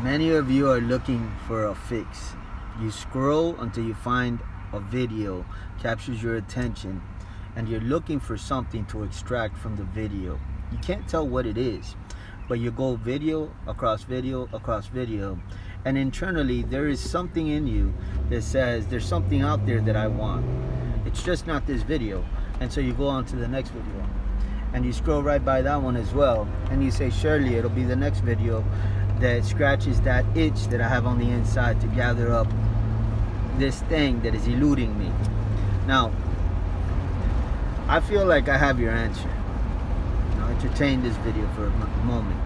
Many of you are looking for a fix. You scroll until you find a video, captures your attention, and you're looking for something to extract from the video. You can't tell what it is, but you go video across video across video, and internally there is something in you that says there's something out there that I want. It's just not this video. And so you go on to the next video, and you scroll right by that one as well, and you say, surely it'll be the next video that scratches that itch that I have on the inside to gather up this thing that is eluding me. Now, I feel like I have your answer. Now, entertain this video for a moment.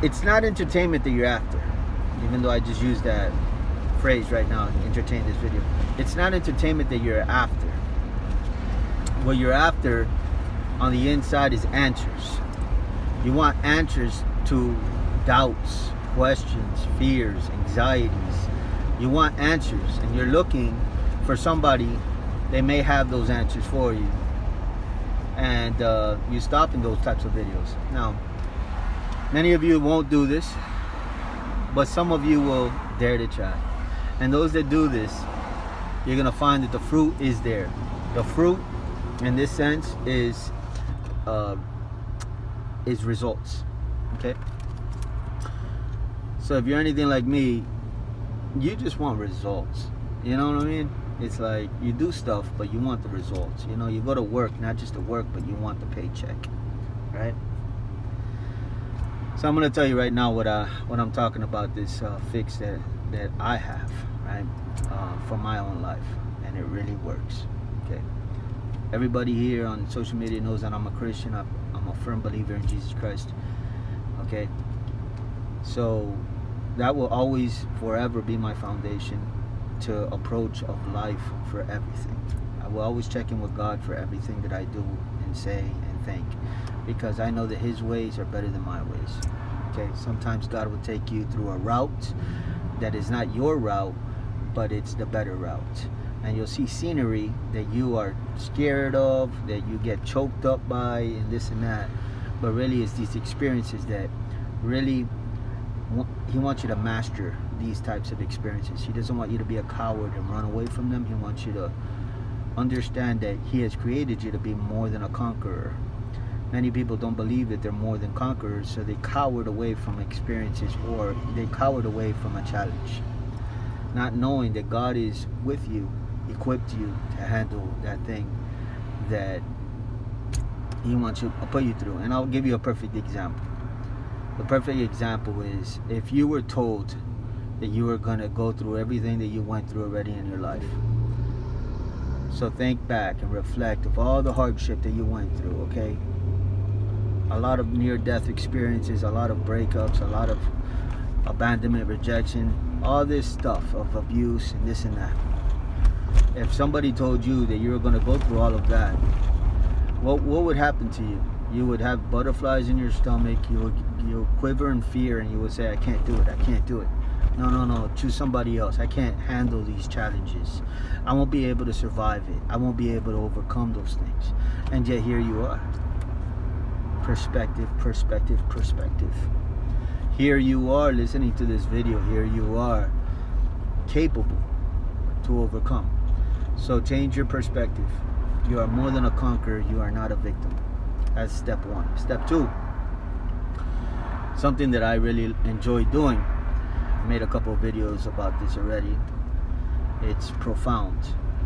It's not entertainment that you're after, even though I just used that phrase right now, entertain this video. It's not entertainment that you're after. What you're after on the inside is answers. You want answers to doubts, questions, fears, anxieties. You want answers, and you're looking for somebody that may have those answers for you. And you stop in those types of videos. Now, many of you won't do this, but some of you will dare to try. And those that do this, you're gonna find that the fruit is there. The fruit, in this sense, is results. Okay. So if you're anything like me, you just want results. You know what I mean? It's like you do stuff, but you want the results. You know, you go to work not just to work, but you want the paycheck, right? So I'm gonna tell you right now what I'm talking about. This fix that I have, right, for my own life, and it really works. Okay. Everybody here on social media knows that I'm a Christian. I'm a firm believer in Jesus Christ. Okay. So that will always, forever be my foundation to approach of life for everything. I will always check in with God for everything that I do and say and think, because I know that His ways are better than my ways. Okay. Sometimes God will take you through a route that is not your route, but it's the better route. And you'll see scenery that you are scared of, that you get choked up by, and this and that. But really, it's these experiences that really, He wants you to master these types of experiences. He doesn't want you to be a coward and run away from them. He wants you to understand that He has created you to be more than a conqueror. Many people don't believe that they're more than conquerors, so they cowered away from experiences, or they cowered away from a challenge, not knowing that God is with you, equipped you to handle that thing that He wants to put you through. And I'll give you a perfect example. The perfect example is if you were told that you were going to go through everything that you went through already in your life. So think back and reflect of all the hardship that you went through, okay? A lot of near-death experiences, a lot of breakups, a lot of abandonment, rejection, all this stuff of abuse and this and that. If somebody told you that you were going to go through all of that, what would happen to you? You would have butterflies in your stomach. You would quiver in fear, and you would say, I can't do it. I can't do it. No. Choose somebody else. I can't handle these challenges. I won't be able to survive it. I won't be able to overcome those things. And yet here you are. Perspective, perspective, perspective. Here you are listening to this video. Here you are capable to overcome. So change your perspective. You are more than a conqueror. You are not a victim. That's step one. Step two, something that I really enjoy doing. I made a couple of videos about this already. It's profound.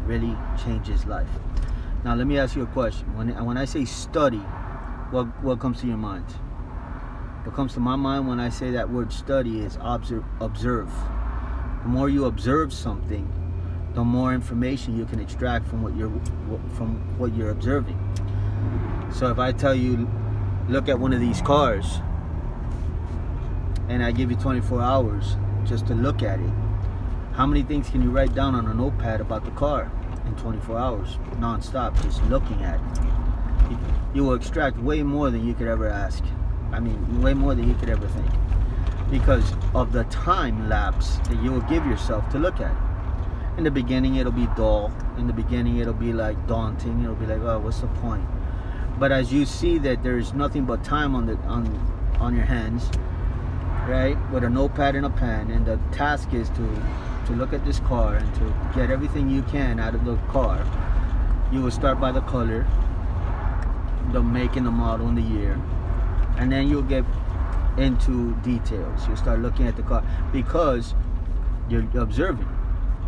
Really changes life. Now let me ask you a question. When I say study, what comes to your mind? What comes to my mind when I say that word study is observe. The more you observe something, the more information you can extract from what you're observing. So if I tell you, look at one of these cars, and I give you 24 hours just to look at it, how many things can you write down on a notepad about the car in 24 hours, non-stop, just looking at it? You will extract way more than you could ever ask. I mean, way more than you could ever think, because of the time lapse that you will give yourself to look at it. In the beginning, it'll be dull. In the beginning, it'll be like daunting. It'll be like, oh, what's the point? But as you see that there's nothing but time on your hands, right, with a notepad and a pen, and the task is to look at this car and to get everything you can out of the car. You will start by the color, the make and the model and the year, and then you'll get into details. You'll start looking at the car because you're observing.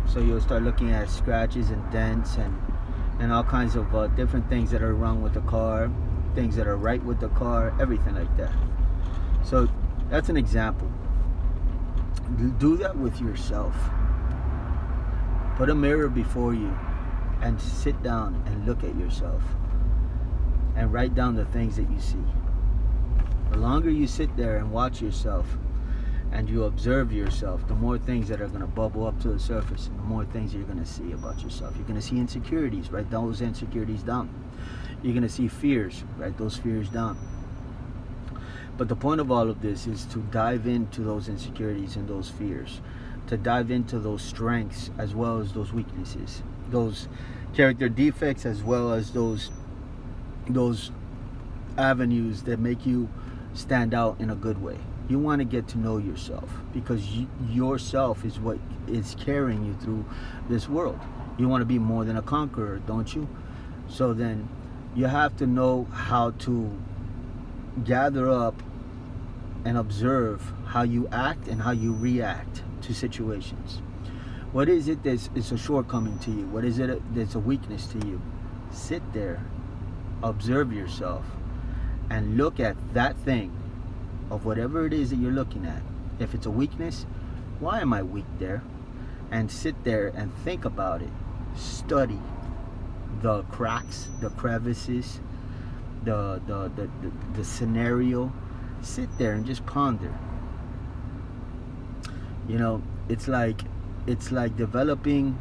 So you'll start looking at scratches and dents and all kinds of different things that are wrong with the car, things that are right with the car, everything like that. So that's an example. Do that with yourself. Put a mirror before you and sit down and look at yourself and write down the things that you see. The longer you sit there and watch yourself and you observe yourself, the more things that are going to bubble up to the surface, and the more things you're going to see about yourself. You're going to see insecurities. Write those insecurities down. You're going to see fears. Write those fears down. But the point of all of this is to dive into those insecurities and those fears, to dive into those strengths as well as those weaknesses, those character defects as well as those avenues that make you stand out in a good way. You want to get to know yourself because yourself is what is carrying you through this world. You want to be more than a conqueror, don't you? So then you have to know how to gather up and observe how you act and how you react to situations. What is it that's a shortcoming to you? What is it that's a weakness to you? Sit there, observe yourself, and look at that thing of whatever it is that you're looking at. If it's a weakness, why am I weak there? And sit there and think about it. Study the cracks, the crevices, the scenario. Sit there and just ponder. You know, it's like developing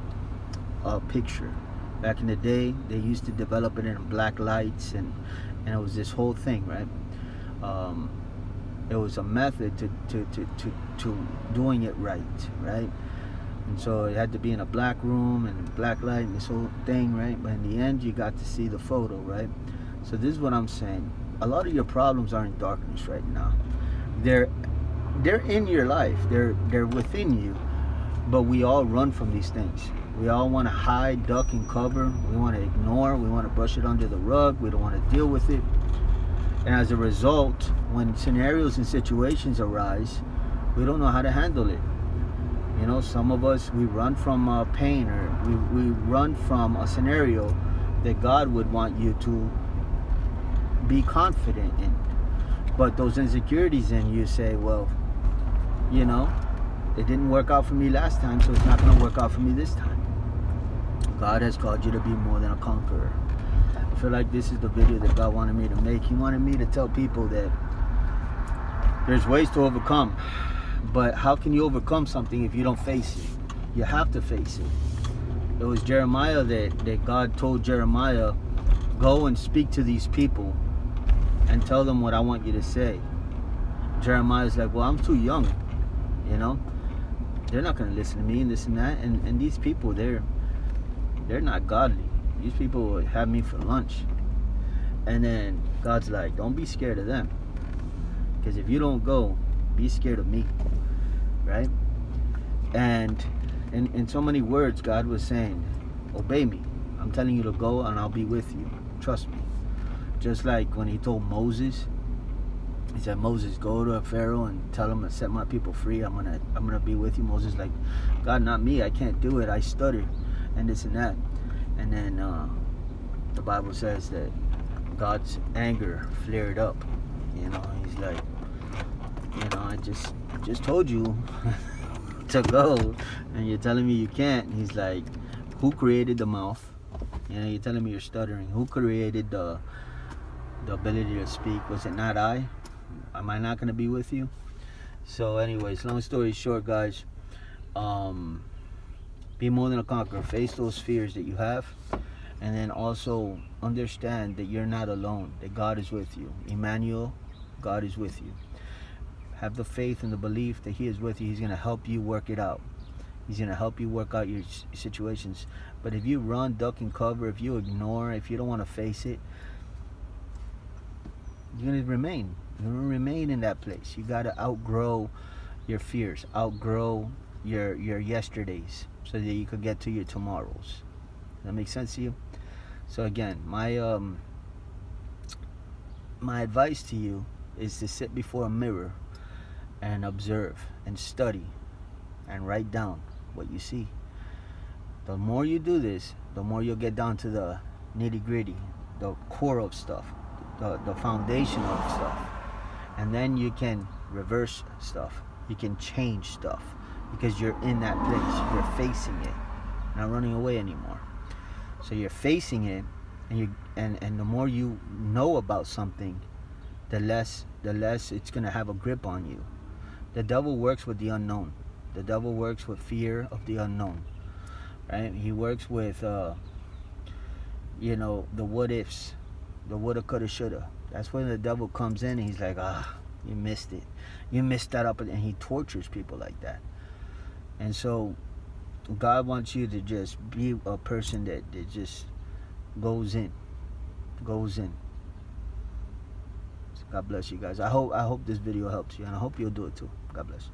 a picture. Back in the day, they used to develop it in black lights, and it was this whole thing, right? It was a method to doing it right? And so it had to be in a black room and black light and this whole thing, right? But in the end, you got to see the photo, right? So this is what I'm saying. A lot of your problems are in darkness right now. They're in your life. They're within you. But we all run from these things. We all want to hide, duck, and cover. We want to ignore. We want to brush it under the rug. We don't want to deal with it. And as a result, when scenarios and situations arise, we don't know how to handle it. You know, some of us, we run from pain, or we run from a scenario that God would want you to be confident in. But those insecurities in you say, well, you know, it didn't work out for me last time, so it's not going to work out for me this time. God has called you to be more than a conqueror. I feel like this is the video that God wanted me to make. He wanted me to tell people that there's ways to overcome. But how can you overcome something if you don't face it? You have to face it. It was Jeremiah that God told Jeremiah, go and speak to these people and tell them what I want you to say. Jeremiah's like, well, I'm too young, you know. They're not going to listen to me and this and that. And these people, they're not godly. These people will have me for lunch. And then God's like, don't be scared of them. Because if you don't go, be scared of me. Right? And in so many words, God was saying, obey me. I'm telling you to go and I'll be with you. Trust me. Just like when he told Moses, he said, Moses, go to Pharaoh and tell him to set my people free. I'm gonna be with you. Moses like, God, not me. I can't do it. I stutter and this and that. And then the Bible says that God's anger flared up. You know, he's like, you know, I just told you to go, and you're telling me you can't. And he's like, who created the mouth? You know, you're telling me you're stuttering. Who created the ability to speak? Was it not I? Am I not going to be with you? So anyways, long story short, guys, be more than a conqueror. Face those fears that you have, and then also understand that you're not alone, that God is with you. Emmanuel, God is with you. Have the faith and the belief that he is with you. He's going to help you work it out. He's going to help you work out your situations. But if you run, duck, and cover, if you ignore, if you don't want to face it, you're going to remain Don't remain in that place. You got to outgrow your fears, outgrow your yesterdays, so that you could get to your tomorrows. Does that make sense to you? So again, my advice to you is to sit before a mirror and observe and study and write down what you see. The more you do this, the more you'll get down to the nitty gritty, the core of stuff, the foundation of stuff. And then you can reverse stuff. You can change stuff because you're in that place. You're facing it, not running away anymore. So you're facing it, and the more you know about something, the less it's gonna have a grip on you. The devil works with the unknown. The devil works with fear of the unknown. Right? He works with the what ifs, the woulda, coulda, shoulda. That's when the devil comes in and he's like, you missed it. You missed that up, and he tortures people like that. And so God wants you to just be a person that just goes in. So God bless you guys. I hope this video helps you, and I hope you'll do it too. God bless.